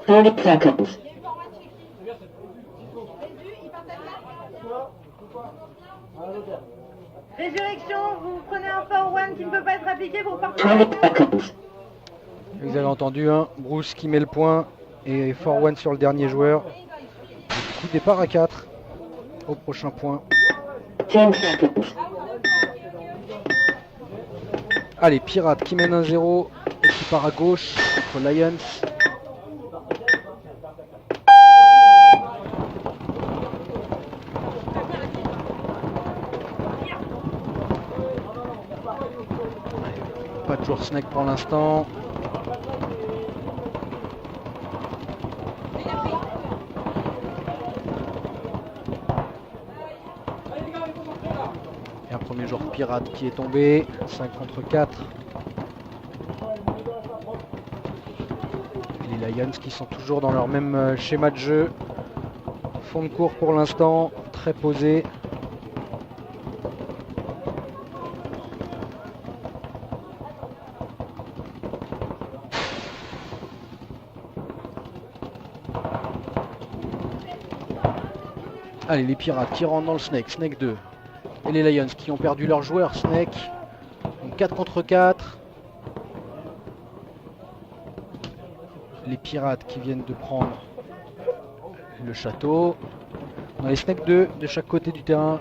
30 seconds. Résurrection, vous prenez un fort one qui ne peut pas être appliqué pour partir. 20 seconds. Vous avez entendu, hein, Bruce qui met le point et 4-1 sur le dernier joueur. Coup de départ à 4 au prochain point. 10 seconds. Allez, Pirates qui mène 1-0 et qui part à gauche contre Lions. Pas toujours Snake pour l'instant. Et un premier joueur pirate qui est tombé. 5 contre 4. Les Lions qui sont toujours dans leur même schéma de jeu. Fond de cours pour l'instant, très posé. Allez, les Pirates qui rentrent dans le Snake, Snake 2. Et les Lions qui ont perdu leur joueur, Snake. Donc 4 contre 4. Les Pirates qui viennent de prendre le château. On a les Snake 2 de chaque côté du terrain.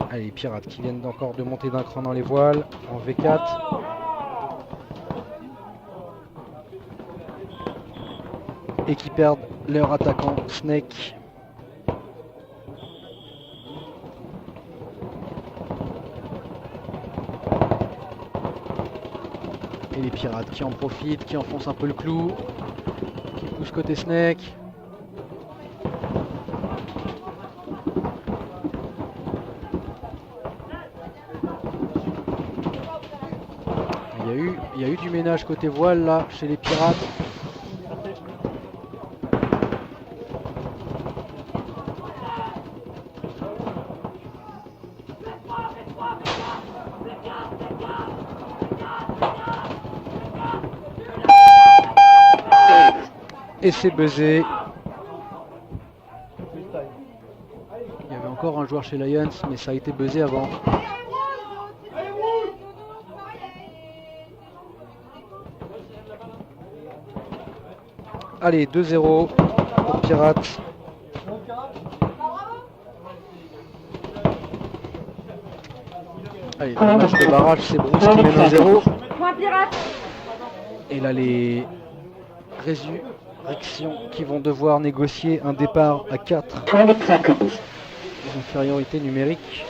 Allez, les Pirates qui viennent encore de monter d'un cran dans les voiles en V4. Et qui perdent leur attaquant Snake. Et les Pirates qui en profitent, qui enfoncent un peu le clou, qui poussent côté Snake. Il y a eu du ménage côté voile là chez les Pirates. Et c'est buzzé. Il y avait encore un joueur chez Lions, mais ça a été buzzé avant. Allez, 2-0 pour Pirates. Allez, dans le match de barrage, c'est Bruce qui mène 1-0. Et là, les Résurrections qui vont devoir négocier un départ à 4. Infériorité numérique.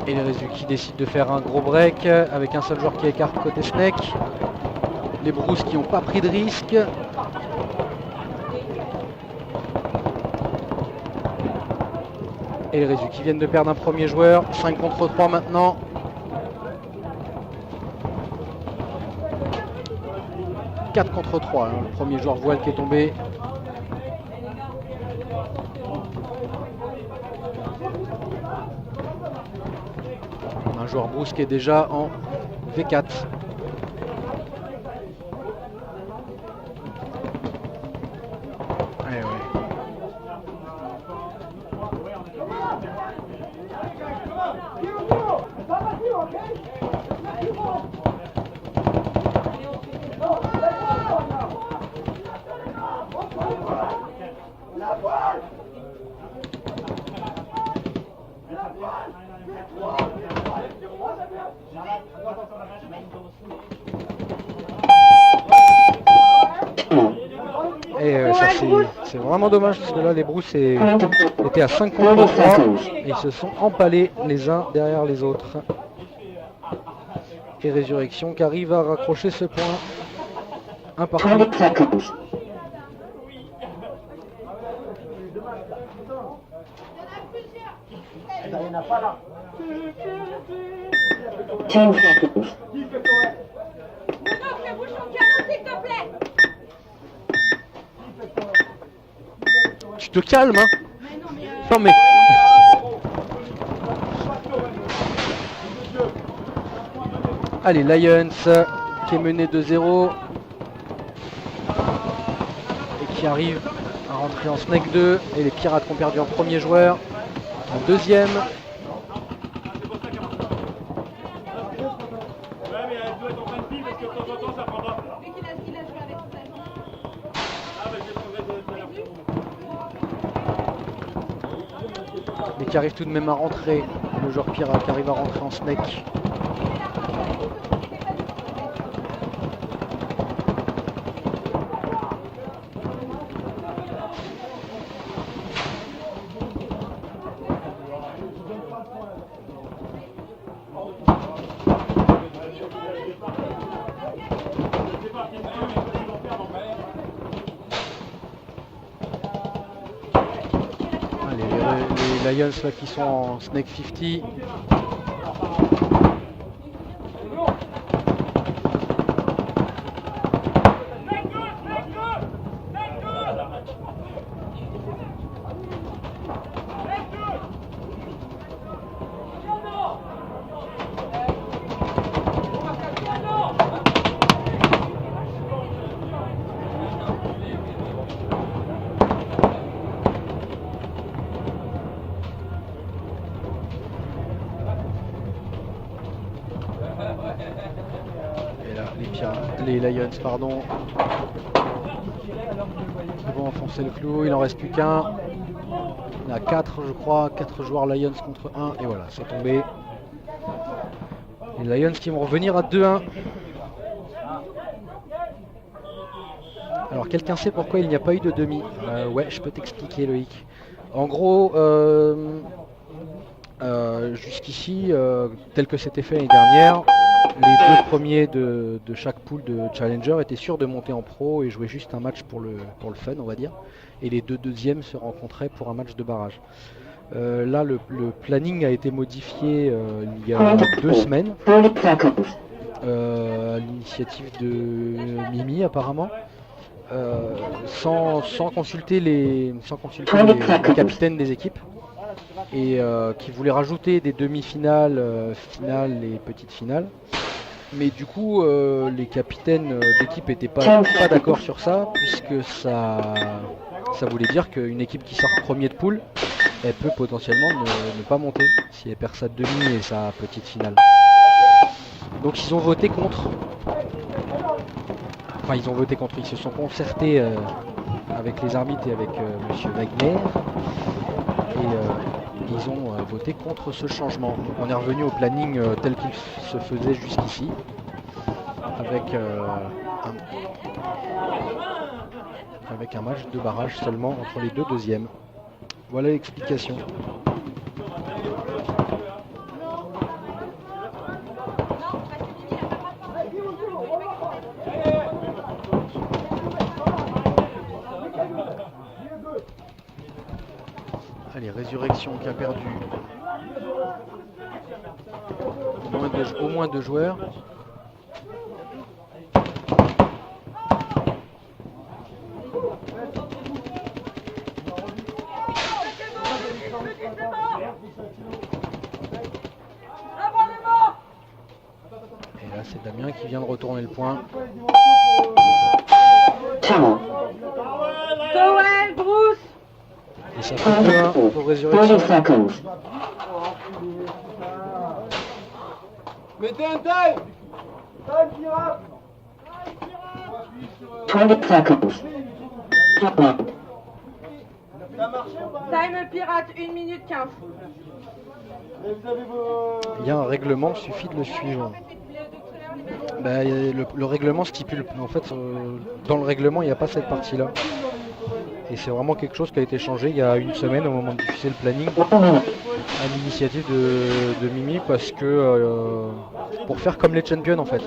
Et les Résus qui décident de faire un gros break avec un seul joueur qui écarte côté Snake. Les Bruce qui n'ont pas pris de risque. Et les Résus qui viennent de perdre un premier joueur. 5 contre 3 maintenant. « 4 contre 3, hein, le premier joueur voile qui est tombé. On a un joueur Bruce qui est déjà en V4. Eh ouais. Et ça c'est vraiment dommage parce que là les Bruce étaient à 5 contre 3 et ils se sont empalés les uns derrière les autres. Et Résurrection qui arrive à raccrocher ce point. Un partout. 20 seconds. Ten seconds. Tu te calmes, hein? Non mais... Allez, Lions qui est mené 2-0 et qui arrive à rentrer en Snake 2. Et les Pirates qui ont perdu en premier joueur, en deuxième. Mais qui arrive tout de même à rentrer, le joueur Pirate qui arrive à rentrer en Snake. Les Lions là qui sont en Snake 50. Les Lions, pardon, ils vont enfoncer le clou, il en reste plus qu'un. Il y a 4 je crois, 4 joueurs Lions contre 1 et voilà, c'est tombé. Les Lions qui vont revenir à 2-1. Alors quelqu'un sait pourquoi il n'y a pas eu de demi? Ouais, je peux t'expliquer Loïc. En gros, jusqu'ici, tel que c'était fait l'année dernière, les 2 premiers de chaque pool de Challenger étaient sûrs de monter en pro et jouer juste un match pour le fun, on va dire. Et les 2 deuxièmes se rencontraient pour un match de barrage. Là, le planning a été modifié il y a 2 semaines. À l'initiative de Mimi apparemment. Sans consulter les capitaines des équipes. Et qui voulait rajouter des demi-finales, finales et petites finales. Mais du coup, les capitaines d'équipe n'étaient pas d'accord sur ça, puisque ça voulait dire qu'une équipe qui sort premier de poule, elle peut potentiellement ne pas monter si elle perd sa demi et sa petite finale. Donc ils ont voté contre. Enfin, ils ont voté contre, ils se sont concertés avec les arbitres et avec Monsieur Wagner. Et ils ont voté contre ce changement. Donc on est revenu au planning tel qu'il se faisait jusqu'ici, avec un match de barrage seulement entre les 2 deuxièmes. Voilà l'explication. Allez, Résurrection qui a perdu au moins 2 joueurs. Et là, c'est Damien qui vient de retourner le point. Powell, Bruce. Et ça fait 2-1 pour Résurrection. 30 seconds. Mettez un time. Time pirate. 20 seconds. Ça a marché ou pas? Time pirate, 1 minute 15. Il y a un règlement, il suffit de le suivre. Bah, le règlement stipule, en fait, dans le règlement, il n'y a pas cette partie-là. Et c'est vraiment quelque chose qui a été changé il y a une semaine au moment de diffuser le planning, à l'initiative de Mimi, parce que pour faire comme les champions en fait,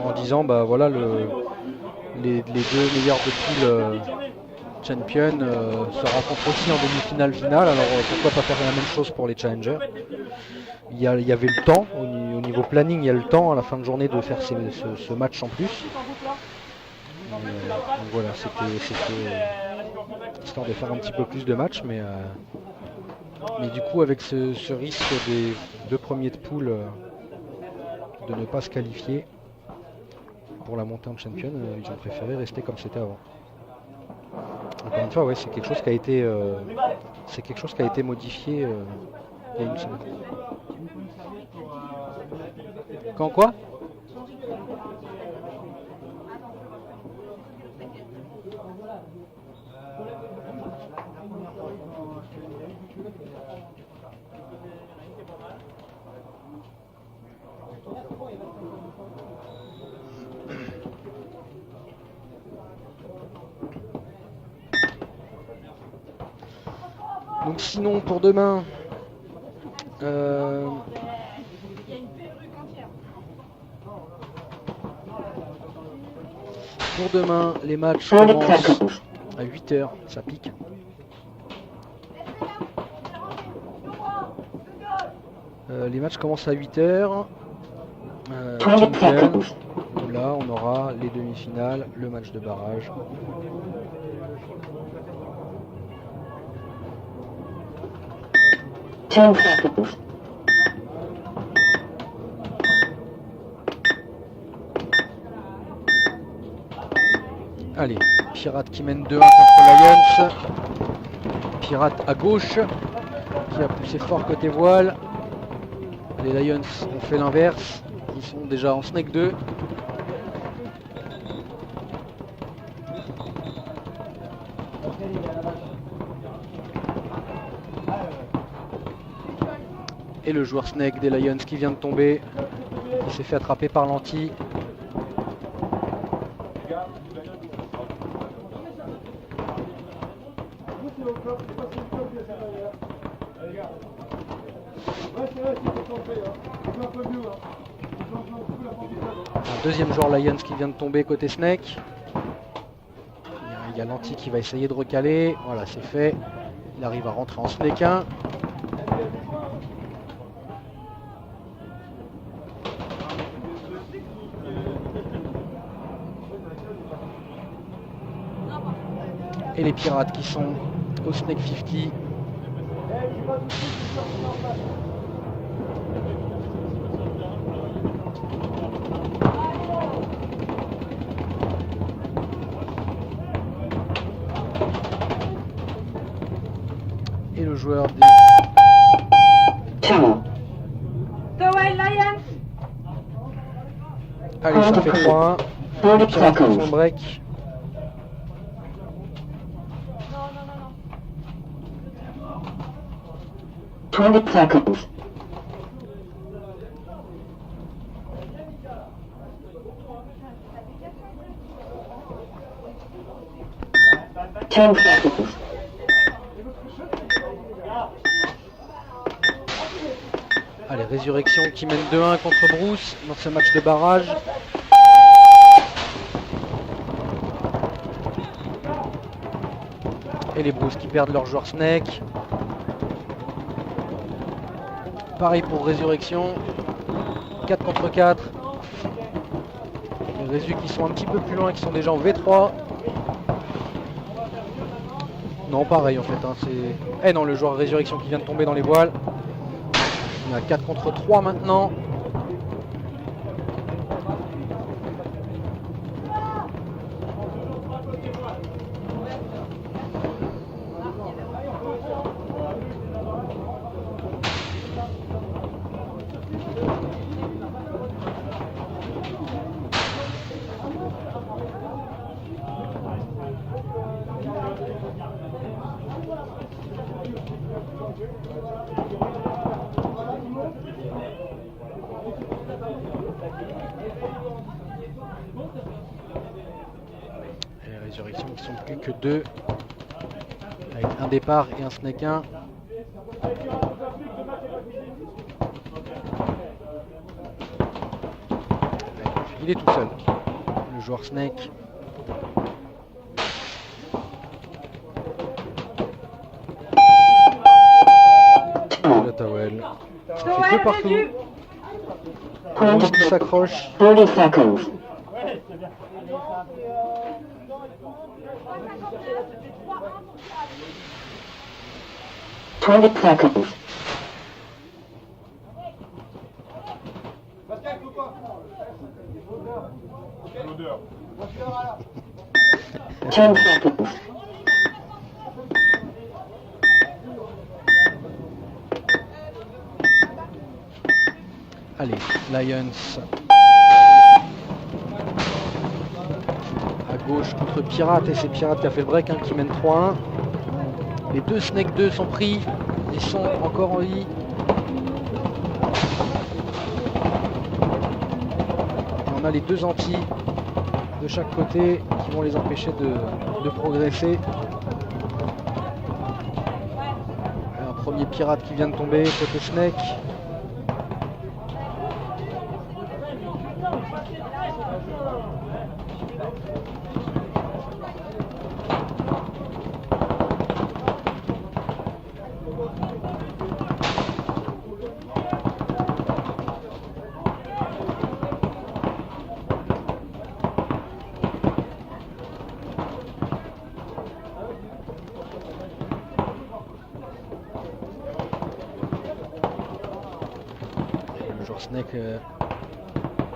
en disant bah voilà les deux meilleurs de poule champions se rencontrent aussi en demi-finale finale, alors pourquoi pas faire la même chose pour les challengers. Il y avait le temps, au niveau planning il y a le temps à la fin de journée de faire ce match en plus. Donc voilà, c'était histoire de faire un petit peu plus de matchs, mais du coup avec ce risque des deux premiers de poule de ne pas se qualifier pour la montée en champion, ils ont préféré rester comme c'était avant. Encore une fois, ouais, c'est quelque chose qui a été modifié il y a une semaine. Quand quoi ? Donc sinon pour demain, les matchs commencent à 8h, ça pique. Les matchs commencent à 8h. Là on aura les demi-finales, le match de barrage. Allez, Pirate qui mène 2-1 contre Lions. Pirate à gauche, qui a poussé fort côté voile. Les Lions ont fait l'inverse. Ils sont déjà en snake 2. Et le joueur snake des Lions qui vient de tomber. Il s'est fait attraper par l'anti. Un deuxième joueur Lions qui vient de tomber côté snake. Il y a l'anti qui va essayer de recaler. Voilà, c'est fait. Il arrive à rentrer en snake 1. Et les Pirates qui sont au snake 50. Et le joueur des Towel Lions. allez, ça fait 3-1. Les Pirates font break. seconds. Ten seconds. Allez, Résurrection qui mène 2-1 contre Bruce dans ce match de barrage. Et les Bruce qui perdent leur joueur Snake. Pareil pour Résurrection. 4 contre 4. Les Résus qui sont un petit peu plus loin, qui sont déjà en V3. Non, pareil en fait. Hein, c'est... Eh non, le joueur Résurrection qui vient de tomber dans les voiles. On a 4 contre 3 maintenant. Et Résurrection qui sont plus que 2. Avec un départ et un snake 1. Il est tout seul. Le joueur snake. La towel. Ça fait 2 partout. Point Rouge qui s'accroche. 30 seconds. Twenty seconds. Ten seconds. Allez, Lions. À gauche contre Pirate, et c'est Pirate qui a fait le break, hein, qui mène 3-1. Les deux Snake 2 sont pris, ils sont encore en vie. Et on a les deux antis de chaque côté qui vont les empêcher de progresser. Un premier Pirate qui vient de tomber, côté Snake. Snake,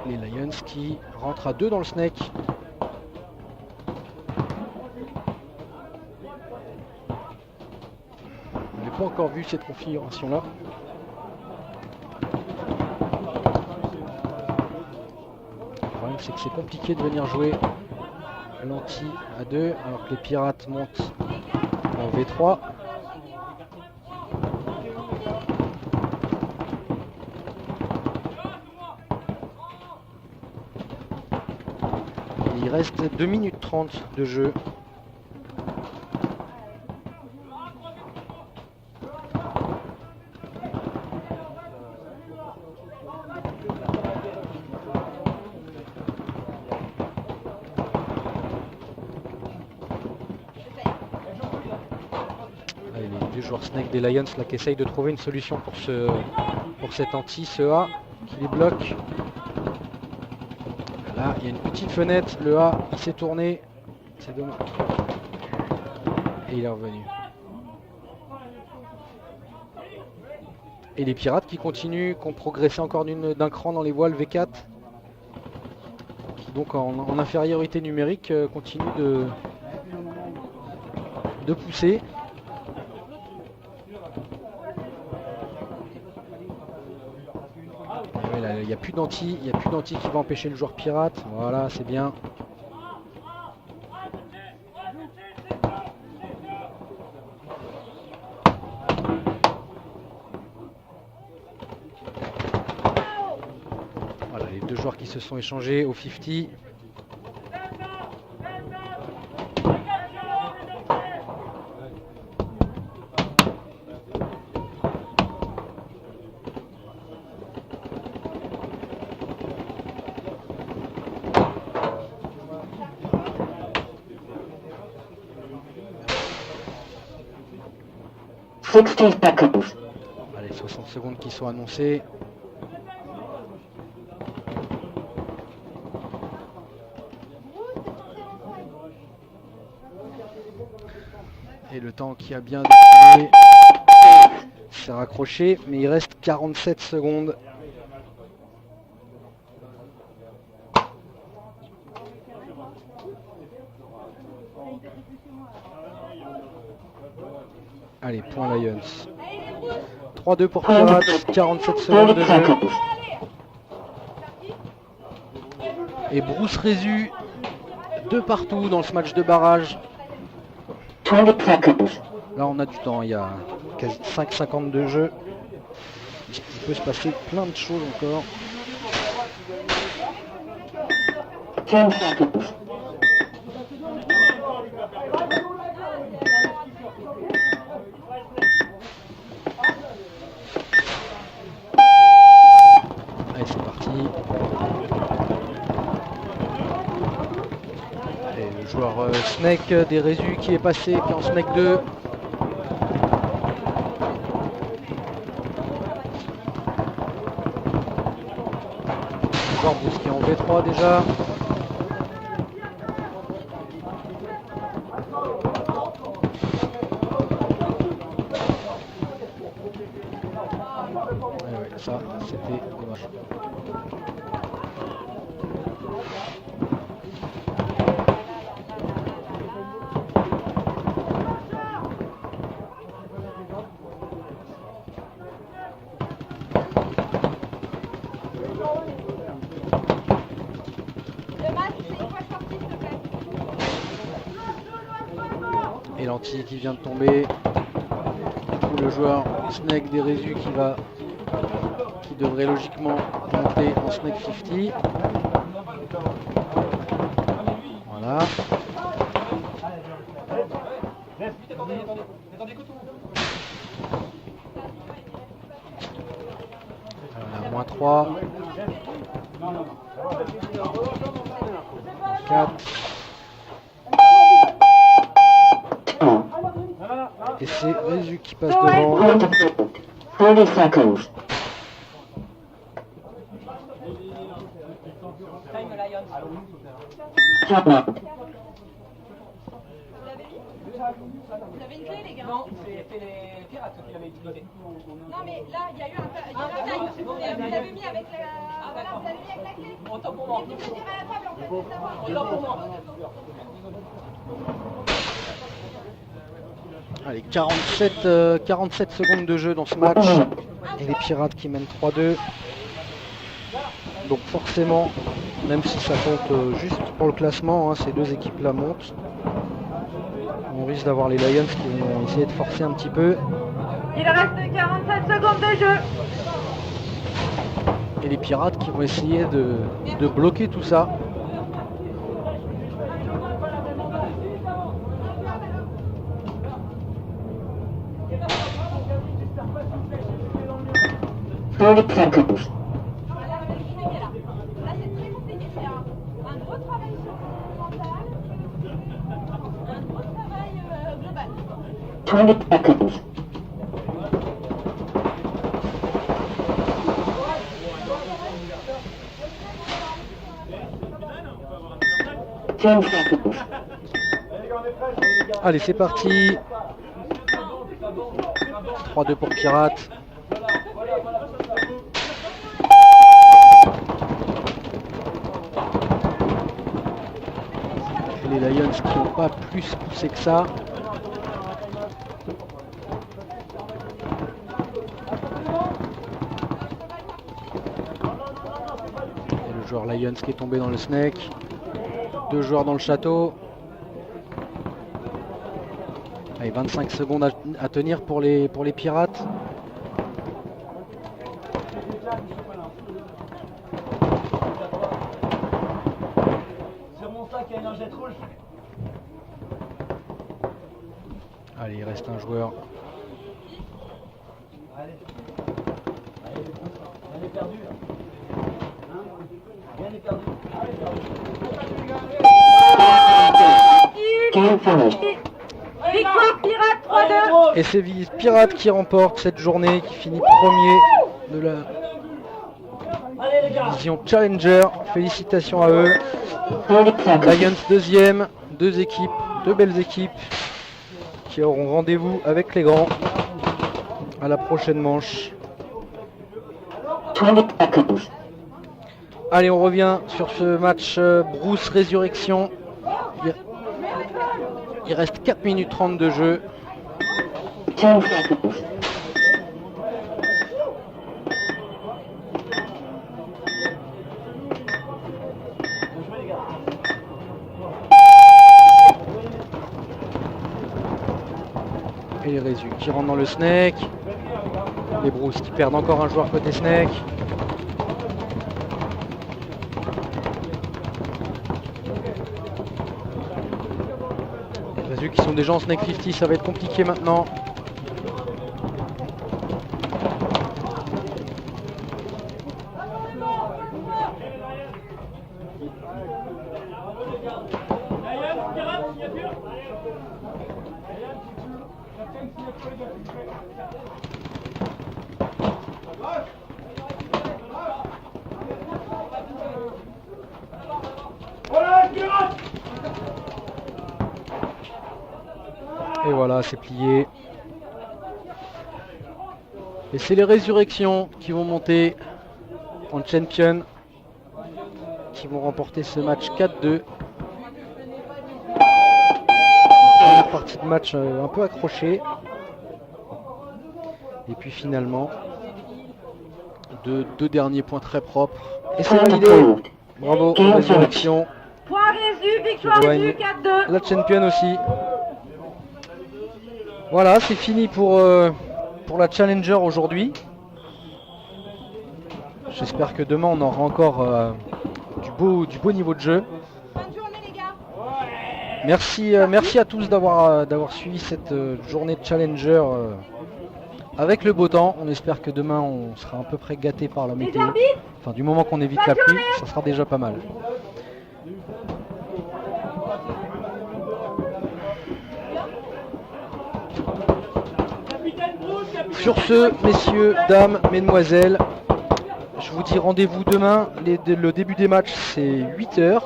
les Lions qui rentrent à 2 dans le Snake. On n'a pas encore vu cette configuration là. Le problème c'est que c'est compliqué de venir jouer l'anti à 2 alors que les pirates montent en V3. Il reste 2 minutes 30 de jeu. Allez, les deux joueurs Snake des Lions là, qui essayent de trouver une solution pour cet anti, ce A qui les bloque. Là, il y a une petite fenêtre, le A, il s'est tourné, c'est dommage. Et il est revenu. Et les pirates qui continuent, qui ont progressé encore d'un cran dans les voiles V4, qui donc en infériorité numérique continuent de pousser. Il n'y a plus d'anti, qui va empêcher le joueur pirate. Voilà, c'est bien. Voilà, les deux joueurs qui se sont échangés au 50. Seconds. Allez, 60 secondes qui sont annoncées. Et le temps qui a bien défilé s'est raccroché, mais il reste 47 secondes. Allez, point Lions. 3-2 pour Pirates, 47 secondes de jeu. Et Bruce Résu, 2 partout dans ce match de barrage. 20 seconds. Là on a du temps, il y a quasi 5,50 de jeu. Il peut se passer plein de choses encore. 10 seconds. Allez, c'est parti. Et le joueur Snake des Résus qui est passé, qui est en Snake 2. Le joueur Bruce qui est en V3 déjà. Ouais, ça, c'était dommage. Le match, c'est une fois sorti, s'il te plaît. Et l'anti qui vient de tomber. Du coup, le joueur Snake des Résus qui devrait logiquement monter en Snake 50. Voilà. Voilà, moins 3. 4. 10. Et c'est Résu qui passe devant. Point of field. 30 seconds. Time out. Vous avez une clé, les gars? Non, c'était les pirates qui l'avaient utilisé. Non, mais là, il y a eu un time. Vous l'avez mis avec la... Voilà, vous l'avez mis avec la clé. Autant pour moi. Et vous venir à la table, en fait, pour savoir. Autant pour moi. Allez, 47 secondes de jeu dans ce match. Et les Pirates qui mènent 3-2. Donc forcément, même si ça compte juste pour le classement, hein, ces deux équipes-là montent. On risque d'avoir les Lions qui vont essayer de forcer un petit peu. Il reste 47 secondes de jeu. Et les Pirates qui vont essayer de bloquer tout ça. Thirty seconds. Là, c'est très compliqué. C'est un gros travail sur le mental, un gros travail global. 20 seconds. Ten seconds. Allez, c'est parti. 3-2 pour Pirates. Et les Lions qui n'ont pas plus poussé que ça. Et le joueur Lions qui est tombé dans le snake. Deux joueurs dans le château. Allez, 25 secondes à tenir pour les Pirates. Sur mon sac, il y a une lingette rouge. Allez, il reste un joueur. Allez. Allez, rien n'est perdu. Hein, rien n'est perdu. Game finished. Victoire Pirate 3-2. Et c'est Pirates qui remporte cette journée, qui finit premier de la Allez les gars. division Challenger. Félicitations à eux. 30 seconds. Lions deuxième, deux équipes, deux belles équipes qui auront rendez-vous avec les grands à la prochaine manche. 20 seconds. Allez, on revient sur ce match Bruce Résurrection. Il reste 4 minutes 30 de jeu. 10 seconds. Et les Résus qui rentrent dans le snake. Les Bruce qui perdent encore un joueur côté snake. vu qu'ils sont déjà en Snake 50, ça va être compliqué maintenant. Et voilà, c'est plié. Et c'est les résurrections qui vont monter en champion, qui vont remporter ce match 4-2. Première partie de match un peu accrochée. Et puis finalement, deux derniers points très propres. Et c'est validé. Bravo, résurrection. Point Résu, victoire Rejoignent Résu, 4-2. la champion aussi. Voilà, c'est fini pour la Challenger aujourd'hui. J'espère que demain on aura encore du beau niveau de jeu. Bonne journée les gars. Merci à tous d'avoir suivi cette journée de Challenger avec le beau temps. On espère que demain on sera à peu près gâté par la Les météo. arbitres, Enfin, du moment qu'on évite la pluie, ça sera déjà pas mal. Sur ce, messieurs, dames, mesdemoiselles, je vous dis rendez-vous demain. Le début des matchs, c'est 8h.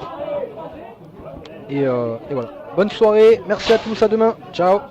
Et voilà. Bonne soirée, merci à tous, à demain. Ciao.